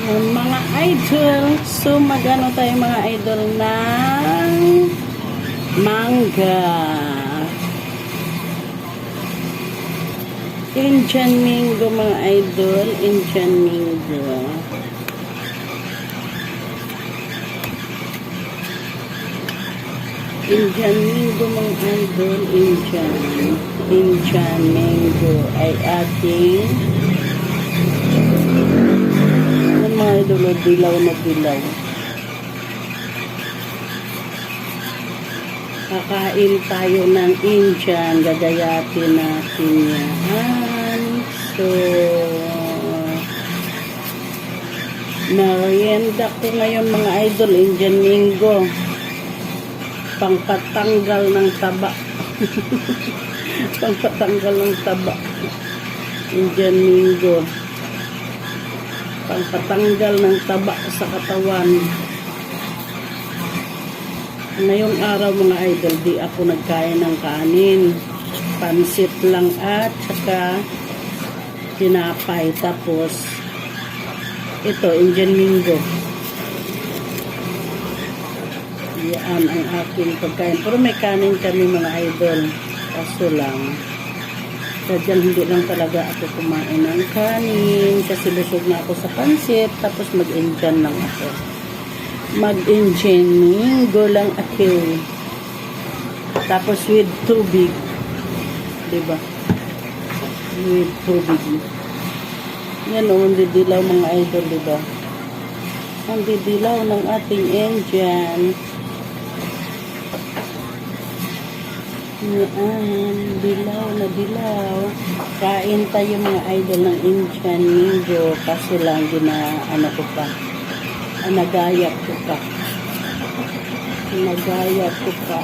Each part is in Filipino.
Yan, mga idol. So, magano tayo mga idol ng mangga. Indian mango mga idol. Indian mango. Indian mango mga idol. Indian mango ay ating mga idol, dilaw na dilaw. Kakain tayo ng Indian, gagayatin natin yan. So, merienda ko ngayon mga idol, Indian mango. Pangpatanggal ng taba. Pangpatanggal ng taba. Indian mango. Pangpatanggal ng taba sa katawan. Ngayong araw mga idol, di ako nagkain ng kanin. Pansit lang at saka tinapay. Tapos ito, Indian mango. Yan ang aking pagkain. Pero may kanin kami mga idol. Kaso lang, sadyang hindi lang talaga ako kumain ng kanin kasi busog na ako sa pansit. Tapos mag-Indian lang ako. Mag-Indian mango lang ako. Tapos with tubig. Diba? With tubig. Yan o, ang didilaw mga idol, diba? Ang didilaw ng ating Indian. Yan, dilaw na dilaw. Kain tayo mga idol ng Indian mango. Kaso lang, ano ko pa. Nagayat ko pa. Nagayat ko pa.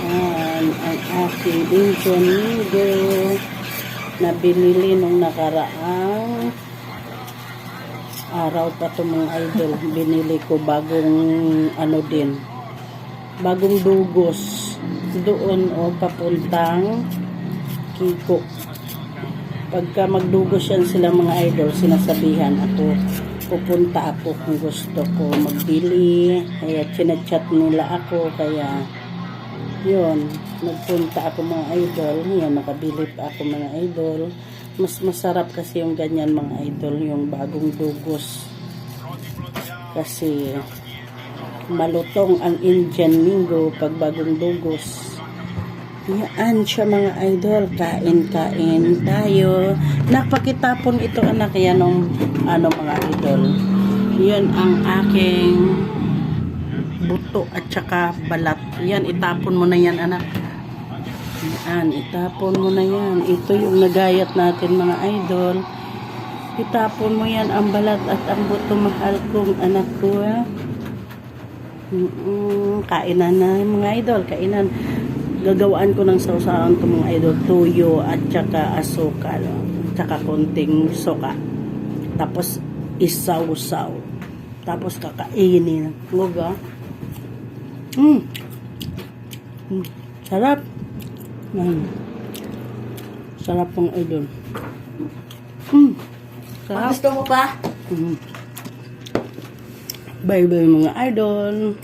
Yan, ang aking Indian mango na binili nung nakaraang araw pa ito mga idol. Binili ko bagong bagong dugos doon o papuntang Kiko. Pagka magdugos yan sila mga idol, sinasabihan ako, pupunta ako kung gusto ko magbili. Kaya chinachat nila ako, kaya yun, nagpunta ako mga idol. Yan, nakabili pa ako mga idol. Mas masarap kasi yung ganyan mga idol, yung bagong dugos. Kasi malutong ang Indian mango pag bagong dugos. Yan siya mga idol. Kain-kain tayo. Napakitapon ito anak. Yan ang mga idol. Yan ang aking buto at saka balat. Yan, itapon mo na yan anak. Yan, itapon mo na yan. Ito yung nagayat natin mga idol. Itapon mo yan ang balat at ang buto, mahal kong anak ko. Kainan na mga idol, kainan. Gagawaan ko ng sausawan ito mga idol. Tuyo at saka asukal. Tsaka konting suka. Tapos isaw-saw. Tapos kakainin. Huwag sarap. Sarap pong idol. Sarap. Gusto mo pa? Bye bye mga idol.